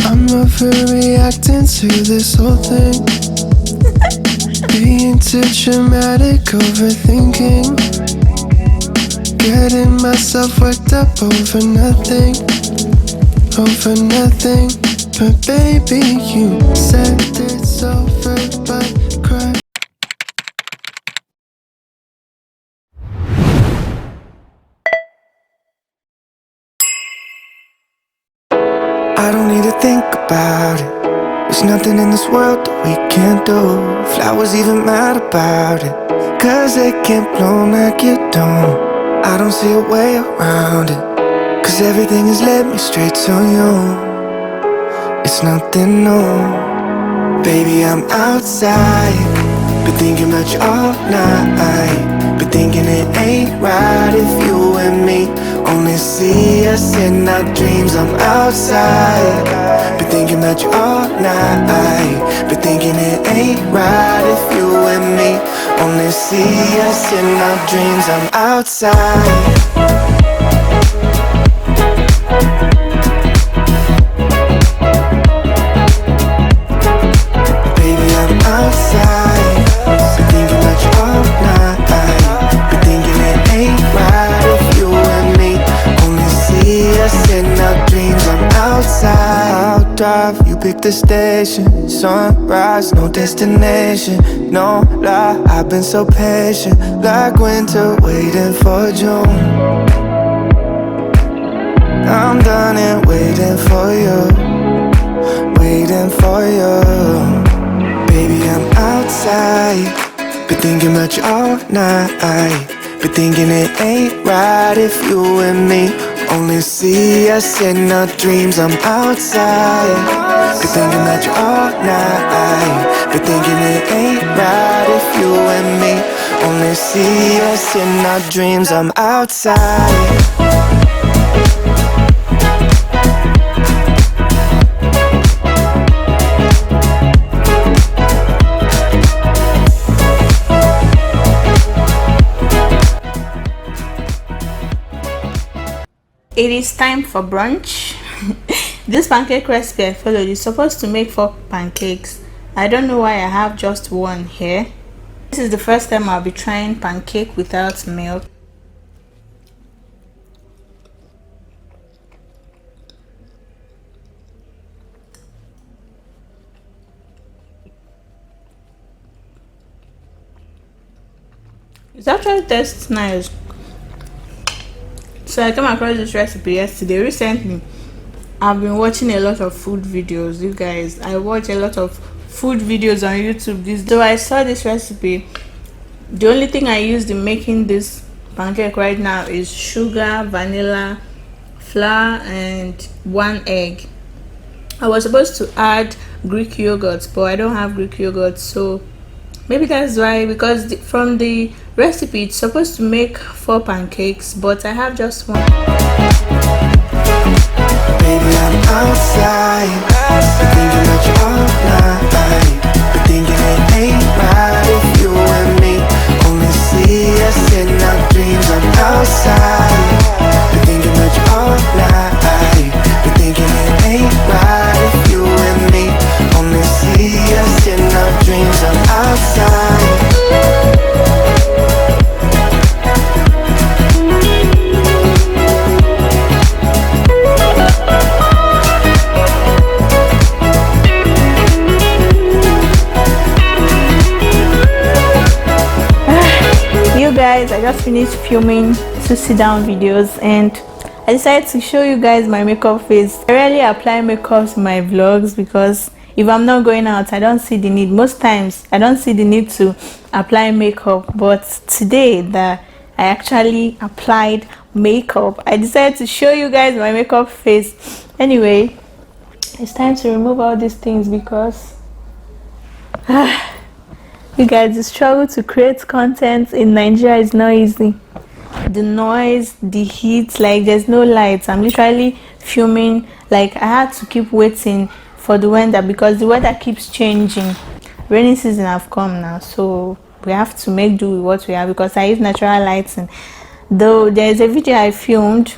I'm overreacting to this whole thing. Being too dramatic, overthinking. Getting myself worked up over nothing. But baby, you said it's over, but cry. I don't need to think about it. There's nothing in this world that we can't do. Flowers even mad about it, 'cause they can't bloom like you don't. I don't see a way around it, 'cause everything has led me straight to you. It's nothing new. Baby, I'm outside, been thinking about you all night. Been thinking it ain't right if you and me only see us in our dreams. I'm outside, been thinking about you all night. Been thinking it ain't right if you and me only see us in our dreams. I'm outside. Baby, I'm outside, been thinking about you all night. Been thinking it ain't right if you and me only see us in our dreams. I'm outside. I'll drive, you pick the station. Sunrise, no destination. No lie, I've been so patient, like winter waiting for June. I'm done and waiting for you, waiting for you. Baby, I'm outside, been thinking about you all night. Been thinking it ain't right if you and me only see us in our dreams. I'm outside, been thinking about you all night. Been thinking it ain't right if you and me only see us in our dreams. I'm outside. It is time for brunch. This pancake recipe I followed is supposed to make 4 pancakes. I don't know why I have just one here. This is the first time I'll be trying pancake without milk. It actually tastes nice. So I came across this recipe yesterday. Recently, I've been watching a lot of food videos. You guys, I watch a lot of food videos on YouTube. So I saw this recipe. The only thing I used in making this pancake right now is sugar, vanilla, flour, and 1 egg. I was supposed to add Greek yogurt, but I don't have Greek yogurt, so maybe that's why, because from the recipe it's supposed to make 4 pancakes, but I have just one. Baby, I'm outside, been thinking about you all night. Been thinking it ain't right if you and me only see us in our dreams. I'm outside, been thinking about you all night. Been thinking it ain't right if you and me only see us in our dreams. I'm outside. Guys, I just finished filming 2 sit-down videos and I decided to show you guys my makeup face. I rarely apply makeup to my vlogs because if I'm not going out, I don't see the need. Most times I don't see the need to apply makeup, but today that I actually applied makeup, I decided to show you guys my makeup face. Anyway, it's time to remove all these things because you guys, the struggle to create content in Nigeria is not easy. The noise, the heat, like there's no lights. I'm literally filming, like I had to keep waiting for the weather because the weather keeps changing. Rainy season have come now, so we have to make do with what we have because I use natural lighting. Though there's a video I filmed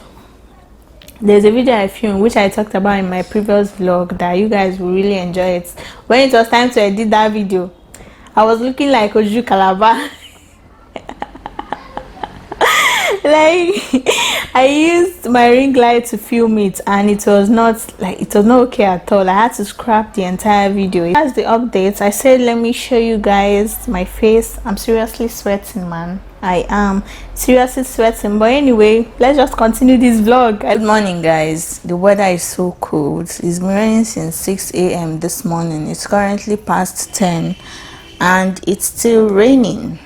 There's a video I filmed which I talked about in my previous vlog that you guys will really enjoy it. When it was time to edit that video, I was looking like Oju Calabar. Like, I used my ring light to film it and it was not okay at all. I had to scrap the entire video. That's the updates. I said let me show you guys my face. I'm seriously sweating, man. I am seriously sweating, but anyway, let's just continue this vlog. Good morning, guys. The weather is so cold. It's been raining since 6 a.m. this morning. It's currently past 10 and it's still raining.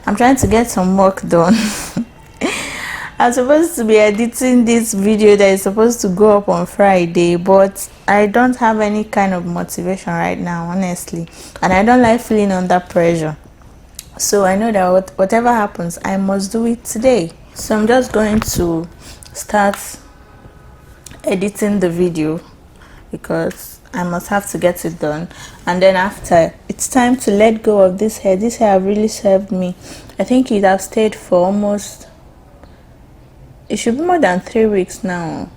I'm trying to get some work done. I'm supposed to be editing this video that is supposed to go up on Friday, but I don't have any kind of motivation right now, honestly, and I don't like feeling under pressure. So I know that whatever happens, I must do it today. So I'm just going to start editing the video because I must have to get it done, and then after, it's time to let go of this hair. This hair really served me. I think it has stayed for almost, it should be more than 3 weeks now.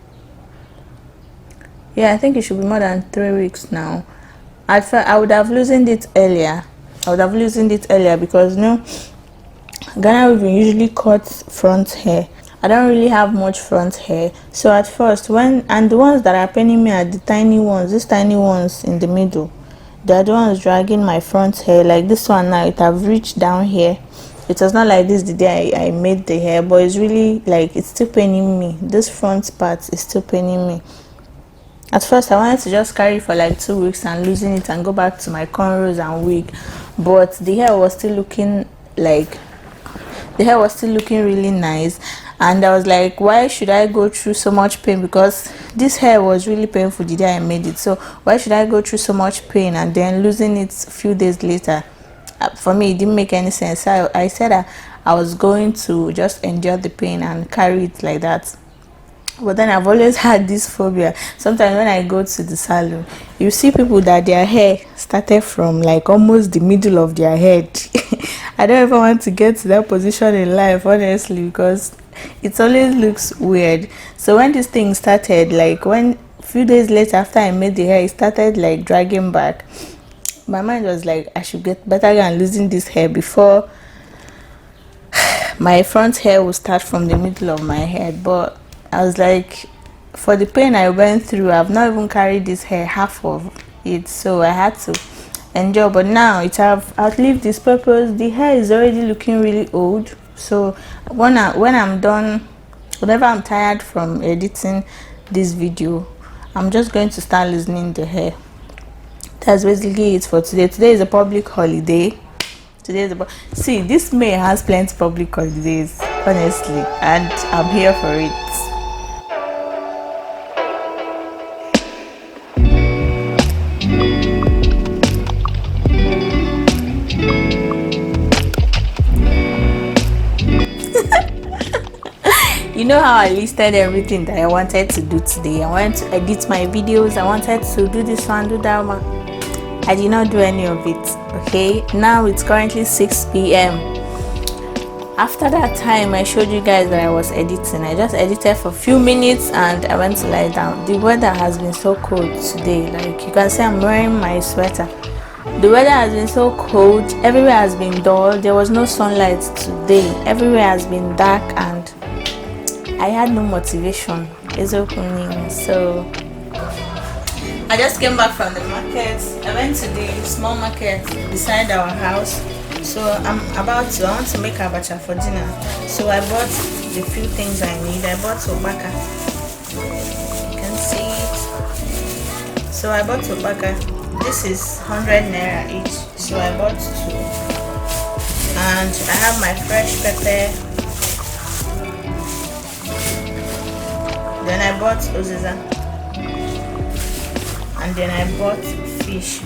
Yeah, I think it should be more than 3 weeks now. I would have loosened it earlier. Because Ghana we usually cut front hair. I don't really have much front hair, so at first and the ones that are paining me are the tiny ones, these tiny ones in the middle. They're the ones dragging my front hair. Like this one now, it have reached down here. It was not like this the day I made the hair, but it's really like it's still paining me. This front part is still paining me. At first I wanted to just carry it for like 2 weeks and loosen it and go back to my cornrows and wig, but the hair was still looking really nice, and I was like, why should I go through so much pain? Because this hair was really painful the day I made it, so why should I go through so much pain and then losing it a few days later? For me, it didn't make any sense. So I said that I was going to just endure the pain and carry it like that. But then I've always had this phobia. Sometimes when I go to the salon, you see people that their hair started from like almost the middle of their head. I don't ever want to get to that position in life, honestly, because it always looks weird. So when this thing started, like when a few days later after I made the hair, it started like dragging back. My mind was like, I should get better than losing this hair before my front hair will start from the middle of my head. But I was like, for the pain I went through, I've not even carried this hair half of it, so I had to endure. But now it have outlived this purpose. The hair is already looking really old, so when I'm done, whenever I'm tired from editing this video, I'm just going to start loosening the hair. That's basically it for today. Today is a public holiday. See, this May has plenty of public holidays, honestly, and I'm here for it. You know how I listed everything that I wanted to do today. I wanted to edit my videos, I wanted to do this one, do that one. I did not do any of it. Okay, now it's currently 6 p.m. After that time I showed you guys that I was editing, I just edited for a few minutes and I went to lie down. The weather has been so cold today. Like you can see, I'm wearing my sweater. The weather has been so cold. Everywhere has been dull. There was no sunlight today. Everywhere has been dark and I had no motivation. It's opening. So I just came back from the market. I went to the small market beside our house. So I want to make Abacha for dinner. So I bought the few things I need. I bought Abacha. You can see it. So I bought Abacha. This is 100 naira each. So I bought 2. And I have my fresh pepper. Then I bought oziza, and then I bought fish.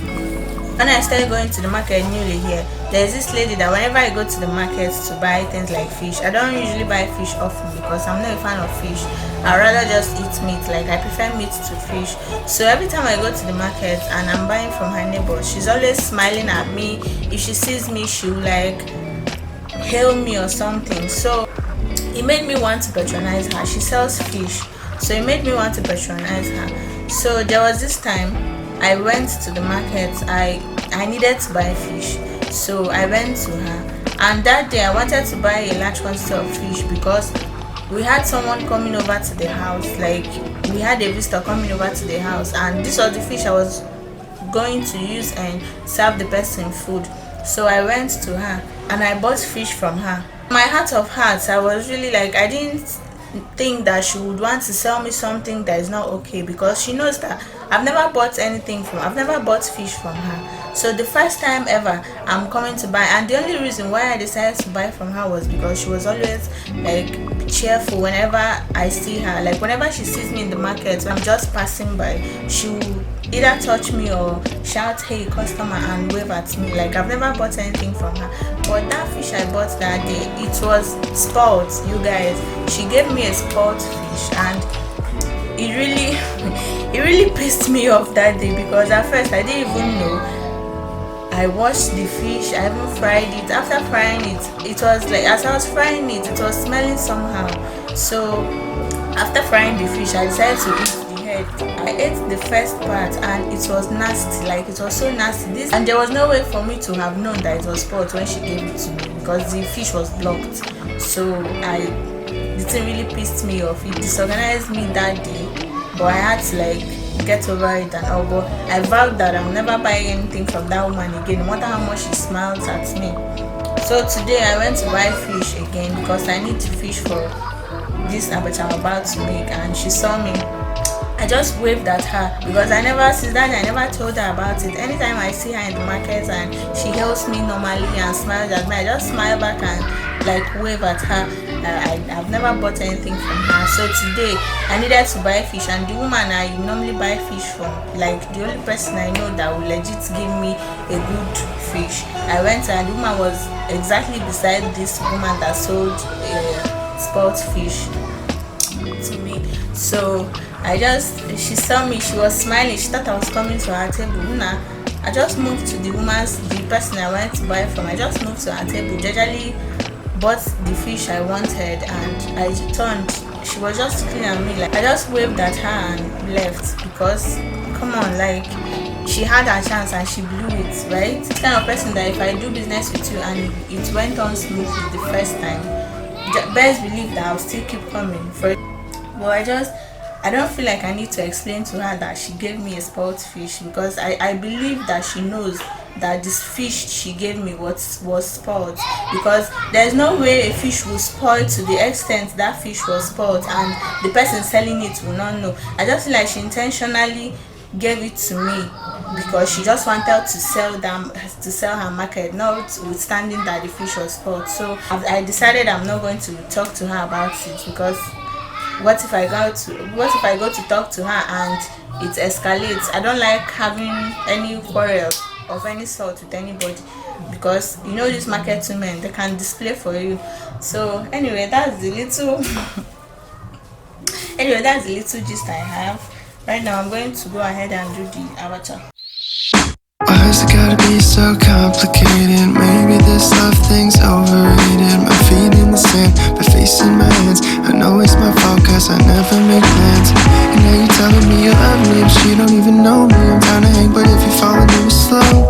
When I started going to the market newly here, there's this lady that whenever I go to the market to buy things like fish, I don't usually buy fish often because I'm not a fan of fish. I'd rather just eat meat. Like I prefer meat to fish. So every time I go to the market and I'm buying from her neighbor, she's always smiling at me. If she sees me, she'll like hail me or something. So it made me want to patronize her. She sells fish, so it made me want to patronize her. So there was this time I went to the market. I needed to buy fish, so I went to her, and that day I wanted to buy a large quantity of fish because we had someone coming over to the house. Like, we had a visitor coming over to the house, and this was the fish I was going to use and serve the person food. So I went to her and I bought fish from her. My heart of hearts, I was really like, I didn't think that she would want to sell me something that is not okay, because she knows that I've never bought fish from her. So the first time ever I'm coming to buy, and the only reason why I decided to buy from her was because she was always like cheerful whenever I see her. Like, whenever she sees me in the market when I'm just passing by, she will either touch me or shout, "Hey customer," and wave at me. Like, I've never bought anything from her. But that fish I bought that day, it was spoiled, you guys. She gave me a spoiled fish, and it really it really pissed me off that day, because at first I didn't even know. I washed the fish, I even fried it. After frying it, it was like, as I was frying it, it was smelling somehow. So after frying the fish, I decided to eat the head. I ate the first part and it was nasty. Like, it was so nasty. And there was no way for me to have known that it was spoiled when she gave it to me, because the fish was blocked. So the thing really pissed me off. It disorganized me that day, but I had to like get over it and all. But I vowed that I'll never buy anything from that woman again, no matter how much she smiles at me. So today I went to buy fish again because I need to fish for this abacha I'm about to make, and she saw me. I just waved at her because since that I never told her about it. Anytime I see her in the market and she hails me normally and smiles at me, I just smile back and like wave at her. I've never bought anything from her. So today I needed to buy fish, and the woman I normally buy fish from, like the only person I know that will legit give me a good fish, I went, and the woman was exactly beside this woman that sold spoiled fish to me. So she saw me, she was smiling, she thought I was coming to her table. I just moved to the person I went to buy from. I just moved to her table, gradually bought the fish I wanted, and I returned. She was just looking at me. Like, I just waved at her and left, because come on, like, she had her chance and she blew it, right? It's kind of person that if I do business with you and it went on smoothly the first time, best believe that I'll still keep coming for it. But I don't feel like I need to explain to her that she gave me a spoiled fish, because I believe that she knows that this fish she gave me was spoiled, because there's no way a fish will spoil to the extent that fish was spoiled and the person selling it will not know. I just feel like she intentionally gave it to me because she just wanted to sell her market, notwithstanding that the fish was spoiled. So I decided I'm not going to talk to her about it, because what if I go to talk to her and it escalates? I don't like having any quarrel of any sort with anybody, because you know these market women, they can display for you. So anyway, that's the little gist I have. Right now I'm going to go ahead and do the abacha. Why's it gotta be so complicated? Maybe this love thing's overrated. My feet in the sand, my face in my hands. I know it's my fault cause I never make plans. And now you're telling me you love me, but you don't even know me. I'm trying to hang, but if you follow me slowly,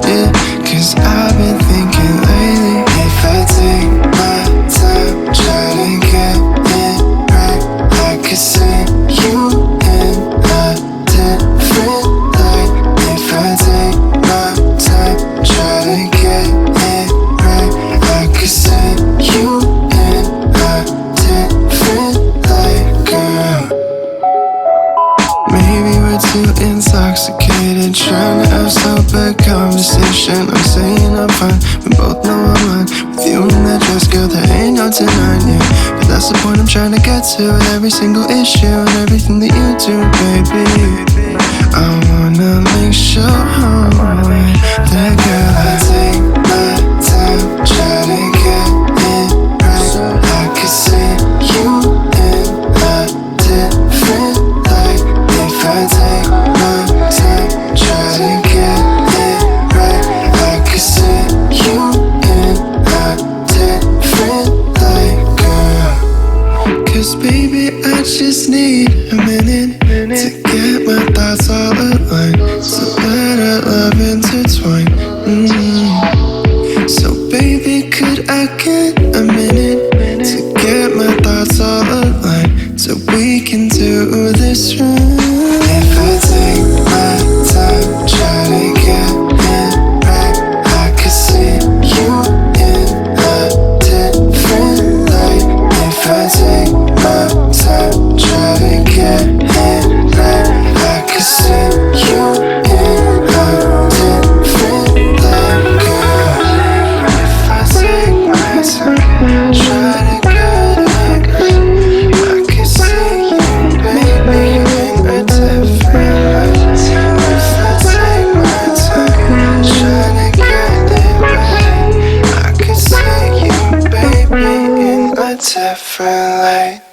yeah. Cause I've been thinking lately, if I take my time, try to get it right, I could see you in a different light. If I take my time, try to get it right, I could see you in a different light, girl. Maybe we're too intoxicated, trying to have sober conversation. I'm saying I'm fine, we both know I'm lying. With you in that dress, girl, there ain't no denying it. But that's the point I'm trying to get to, with every single issue and everything that you do, baby. I wanna make sure that girl, I take my time, try to get it right. I could see you in a different light. If I take my time, try to get it right, I could see you in a different light, a minute to get my thoughts all aligned, so let our love intertwine. So baby, could I get a minute to get my thoughts all aligned, so we can do this right? If I take my time, try to get it right, I could see you in a different light. If I take my time, try to get it right, I could see you in a different light, girl. If I take my time, try to get it right, I could see you, baby, in a different light. If I take my time, try to get it right, I could see you, baby, in a different light.